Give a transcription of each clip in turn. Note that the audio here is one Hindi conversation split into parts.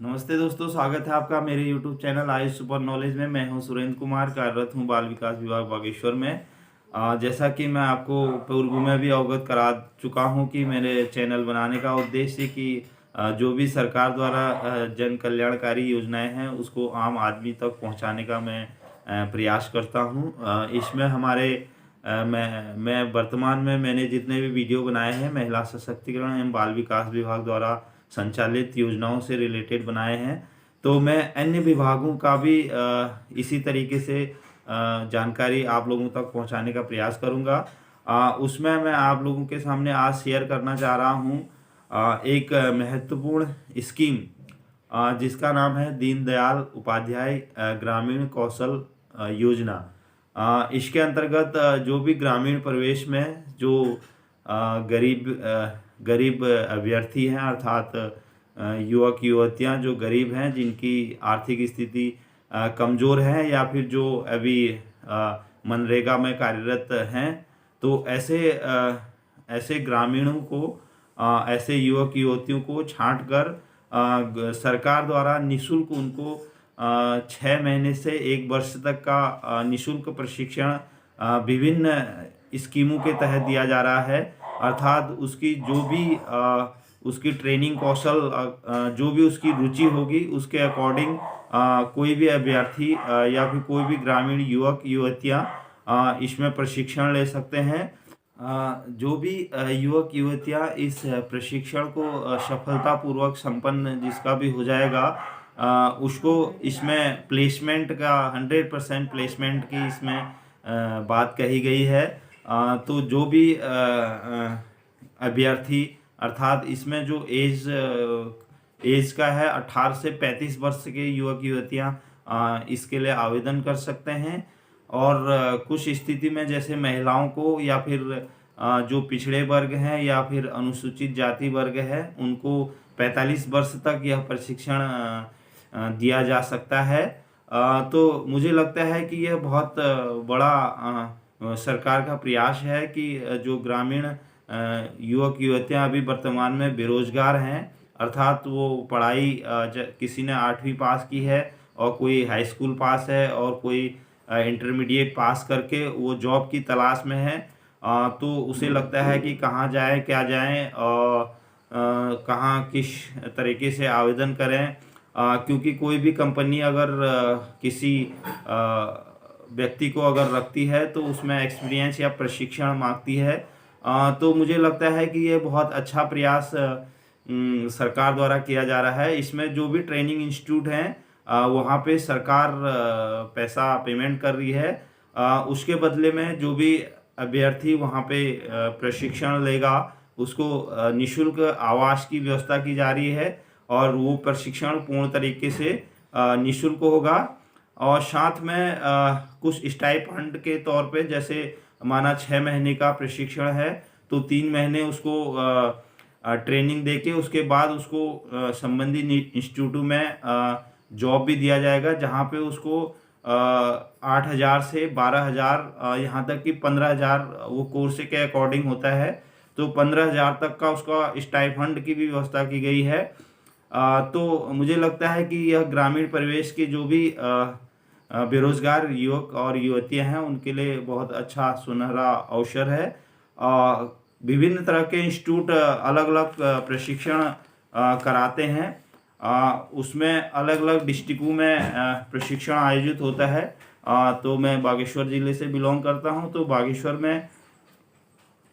नमस्ते दोस्तों, स्वागत है आपका मेरे YouTube channel Ayush super knowledge में। मैं हूं सुरेंद्र कुमार, कार्यरत हूं बाल विकास विभाग बागेश्वर में। जैसा कि मैं आपको पूर्व में भी अवगत करा चुका हूं कि मेरे चैनल बनाने का उद्देश्य कि जो भी सरकार द्वारा जन कल्याणकारी योजनाएं हैं उसको आम आदमी तक पहुंचाने का मैं प्रयास करता हूं। इसमें हमारे मैं वर्तमान में मैंने जितने भी वीडियो बनाए हैं महिला सशक्तिकरण एवं बाल विकास विभाग द्वारा संचालित योजनाओं से रिलेटेड बनाए हैं। तो मैं अन्य विभागों का भी इसी तरीके से जानकारी आप लोगों तक पहुंचाने का प्रयास करूंगा। उसमें मैं आप लोगों के सामने आज शेयर करना चाह रहा हूं एक महत्वपूर्ण स्कीम जिसका नाम है दीनदयाल उपाध्याय ग्रामीण कौशल योजना। इसके अंतर्गत जो भी ग्रामीण परिवेश में जो गरीब अभ्यर्थी हैं, अर्थात युवक युवतियां जो गरीब हैं, जिनकी आर्थिक स्थिति कमज़ोर है या फिर जो अभी मनरेगा में कार्यरत हैं, तो ऐसे ग्रामीणों को ऐसे युवक युवतियों को छांट कर सरकार द्वारा निःशुल्क उनको 6 महीने से 1 वर्ष तक का निःशुल्क प्रशिक्षण विभिन्न स्कीमों के तहत दिया जा रहा है। अर्थात उसकी जो भी उसकी ट्रेनिंग कौशल जो भी उसकी रुचि होगी उसके अकॉर्डिंग कोई भी अभ्यर्थी या फिर कोई भी ग्रामीण युवक युवतियाँ इसमें प्रशिक्षण ले सकते हैं। जो भी युवक युवतियाँ इस प्रशिक्षण को सफलतापूर्वक संपन्न जिसका भी हो जाएगा, उसको इसमें प्लेसमेंट का 100% प्लेसमेंट की इसमें बात कही गई है। तो जो भी अभ्यर्थी, अर्थात इसमें जो एज का है 18 से 35 वर्ष के युवक युवतियाँ इसके लिए आवेदन कर सकते हैं। और कुछ स्थिति में जैसे महिलाओं को या फिर जो पिछड़े वर्ग हैं या फिर अनुसूचित जाति वर्ग है उनको 45 वर्ष तक यह प्रशिक्षण दिया जा सकता है। तो मुझे लगता है कि यह बहुत बड़ा सरकार का प्रयास है कि जो ग्रामीण युवक युवतियाँ अभी वर्तमान में बेरोजगार हैं, अर्थात वो पढ़ाई किसी ने 8वीं पास की है और कोई हाई स्कूल पास है और कोई इंटरमीडिएट पास करके वो जॉब की तलाश में है, तो उसे लगता है कि कहाँ जाए क्या जाएं और कहाँ किस तरीके से आवेदन करें, क्योंकि कोई भी कंपनी अगर किसी व्यक्ति को अगर रखती है तो उसमें एक्सपीरियंस या प्रशिक्षण मांगती है। तो मुझे लगता है कि ये बहुत अच्छा प्रयास सरकार द्वारा किया जा रहा है। इसमें जो भी ट्रेनिंग इंस्टीट्यूट हैं वहाँ पे सरकार पैसा पेमेंट कर रही है, उसके बदले में जो भी अभ्यर्थी वहाँ पे प्रशिक्षण लेगा उसको निःशुल्क आवास की व्यवस्था की जा रही है और वो प्रशिक्षण पूर्ण तरीके से निःशुल्क होगा। और साथ में कुछ स्टाइपेंड के तौर पे, जैसे माना 6 महीने का प्रशिक्षण है तो 3 महीने उसको ट्रेनिंग देके उसके बाद उसको संबंधित इंस्टीट्यूटों में जॉब भी दिया जाएगा, जहाँ पे उसको 8,000 से 12,000 यहाँ तक कि 15,000 वो कोर्स के अकॉर्डिंग होता है, तो 15,000 तक का उसका स्टाइपेंड की भी व्यवस्था की गई है। तो मुझे लगता है कि यह ग्रामीण परिवेश के जो भी बेरोजगार युवक और युवतियां हैं उनके लिए बहुत अच्छा सुनहरा अवसर है। विभिन्न तरह के इंस्टीट्यूट अलग अलग प्रशिक्षण कराते हैं, उसमें अलग अलग डिस्ट्रिक्टों में प्रशिक्षण आयोजित होता है। तो मैं बागेश्वर ज़िले से बिलोंग करता हूं, तो बागेश्वर में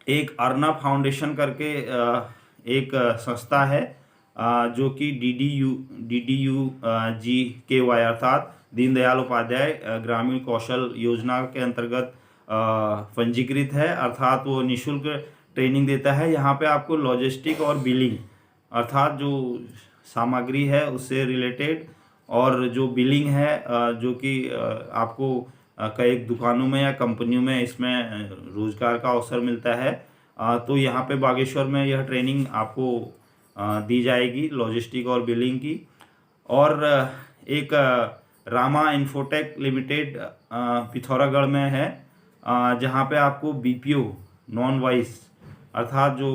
एक अर्ना फाउंडेशन करके एक संस्था है जो कि DDU-GKY अर्थात दीनदयाल उपाध्याय ग्रामीण कौशल योजना के अंतर्गत पंजीकृत है। अर्थात वो निःशुल्क ट्रेनिंग देता है। यहाँ पे आपको लॉजिस्टिक और बिलिंग, अर्थात जो सामग्री है उससे रिलेटेड, और जो बिलिंग है जो कि आपको कई दुकानों में या कंपनियों में इसमें रोजगार का अवसर मिलता है। तो यहाँ पे बागेश्वर में यह ट्रेनिंग आपको दी जाएगी लॉजिस्टिक और बिलिंग की। और एक रामा इन्फोटेक लिमिटेड पिथौरागढ़ में है, जहाँ पे आपको BPO नॉन वॉइस, अर्थात जो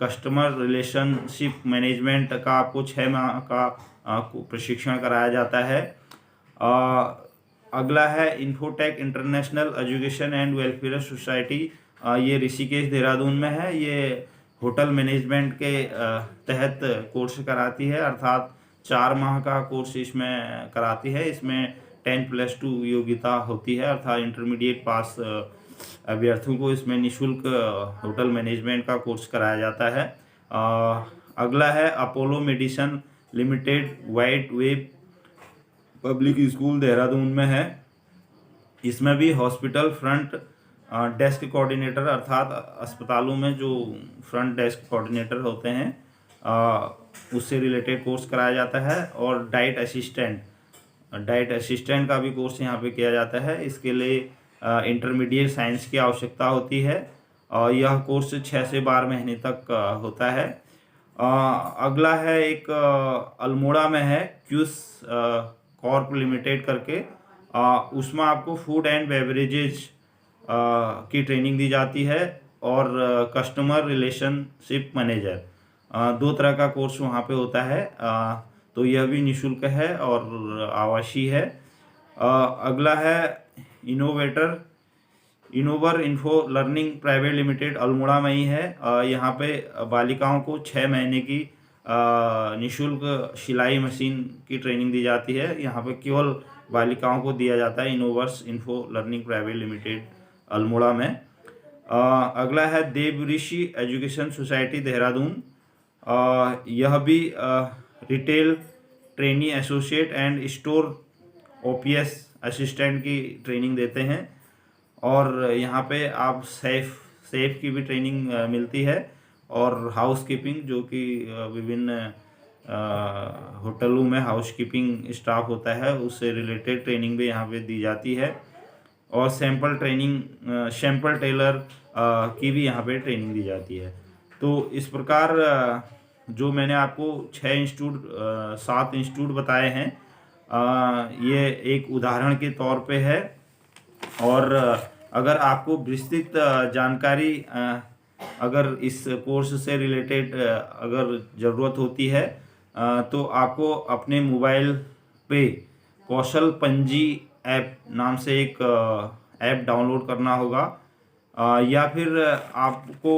कस्टमर रिलेशनशिप मैनेजमेंट का आपको 6 माह का प्रशिक्षण कराया जाता है। अगला है infotech international education and welfare society, ये ऋषिकेश देहरादून में है। ये होटल मैनेजमेंट के तहत कोर्स कराती है, अर्थात 4 माह का कोर्स इसमें कराती है। इसमें 10+2 योग्यता होती है, अर्थात इंटरमीडिएट पास अभ्यर्थियों को इसमें निःशुल्क होटल मैनेजमेंट का कोर्स कराया जाता है। अगला है Apollo medicine limited, white web public school Dehradun में है। इसमें भी हॉस्पिटल फ्रंट डेस्क कोऑर्डिनेटर, अर्थात अस्पतालों में जो फ्रंट डेस्क कोऑर्डिनेटर होते हैं उससे रिलेटेड कोर्स कराया जाता है। और डाइट असिस्टेंट का भी कोर्स यहाँ पे किया जाता है। इसके लिए इंटरमीडिएट साइंस की आवश्यकता होती है और यह कोर्स 6 से 12 महीने तक होता है। अगला है एक अल्मोड़ा में है क्यूस कॉर्प लिमिटेड करके, उसमें आपको फूड एंड बेवरेजेज की ट्रेनिंग दी जाती है और कस्टमर रिलेशनशिप मैनेजर, 2 तरह का कोर्स वहाँ पे होता है। तो यह भी निःशुल्क है और आवासीय है। अगला है Invar info learning private limited, Almora में ही है। यहाँ पे बालिकाओं को 6 महीने की निःशुल्क सिलाई मशीन की ट्रेनिंग दी जाती है। यहाँ पे केवल बालिकाओं को दिया जाता है, innovars info learning private limited Almora में। अगला है देव ऋषि एजुकेशन सोसाइटी देहरादून, यह भी retail trainee associate and store ops assistant की ट्रेनिंग देते हैं। और यहाँ पे आप सेफ की भी ट्रेनिंग मिलती है और हाउस कीपिंग, जो कि विभिन्न होटलों में हाउस कीपिंग स्टाफ होता है उससे रिलेटेड ट्रेनिंग भी यहाँ पे दी जाती है। और सैंपल टेलर की भी यहाँ पे ट्रेनिंग दी जाती है। तो इस प्रकार जो मैंने आपको 7 इंस्टीट्यूट बताए हैं, ये एक उदाहरण के तौर पे है। और अगर आपको विस्तृत जानकारी अगर इस कोर्स से रिलेटेड अगर ज़रूरत होती है तो आपको अपने मोबाइल पे कौशल पंजी ऐप नाम से एक ऐप डाउनलोड करना होगा, या फिर आपको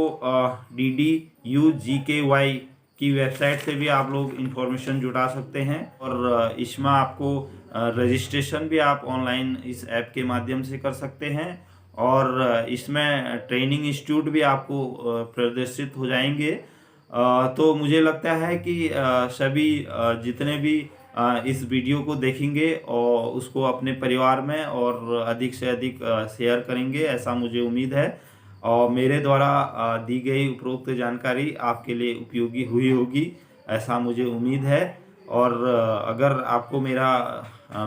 DDUGKY की वेबसाइट से भी आप लोग इंफॉर्मेशन जुटा सकते हैं। और इसमें आपको रजिस्ट्रेशन भी आप ऑनलाइन इस ऐप के माध्यम से कर सकते हैं। और इसमें ट्रेनिंग इंस्टीट्यूट भी आपको प्रदर्शित हो जाएंगे। तो मुझे लगता है कि सभी जितने भी इस वीडियो को देखेंगे और उसको अपने परिवार में और अधिक से अधिक शेयर करेंगे, ऐसा मुझे उम्मीद है। और मेरे द्वारा दी गई उपरोक्त जानकारी आपके लिए उपयोगी हुई होगी, ऐसा मुझे उम्मीद है। और अगर आपको मेरा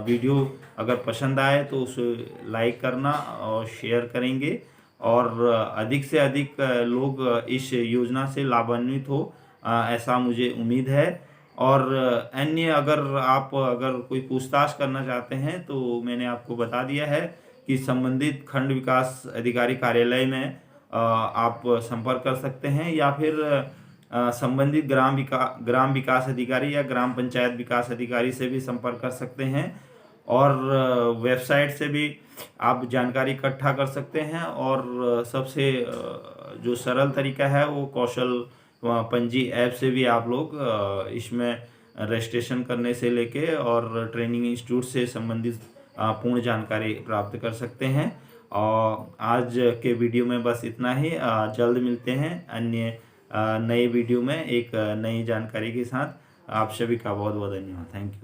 वीडियो अगर पसंद आए तो उसे लाइक करना और शेयर करेंगे और अधिक से अधिक लोग इस योजना से लाभान्वित हो, ऐसा मुझे उम्मीद है। और अन्य अगर कोई पूछताछ करना चाहते हैं तो मैंने आपको बता दिया है कि संबंधित खंड विकास अधिकारी कार्यालय में आप संपर्क कर सकते हैं, या फिर संबंधित ग्राम विकास अधिकारी या ग्राम पंचायत विकास अधिकारी से भी संपर्क कर सकते हैं। और वेबसाइट से भी आप जानकारी इकट्ठा कर सकते हैं। और सबसे जो सरल तरीका है वो कौशल पंजी ऐप से भी आप लोग इसमें रजिस्ट्रेशन करने से लेके और ट्रेनिंग इंस्टीट्यूट से संबंधित पूर्ण जानकारी प्राप्त कर सकते हैं। और आज के वीडियो में बस इतना ही। जल्द मिलते हैं अन्य नए वीडियो में एक नई जानकारी के साथ। आप सभी का बहुत बहुत धन्यवाद। Thank you.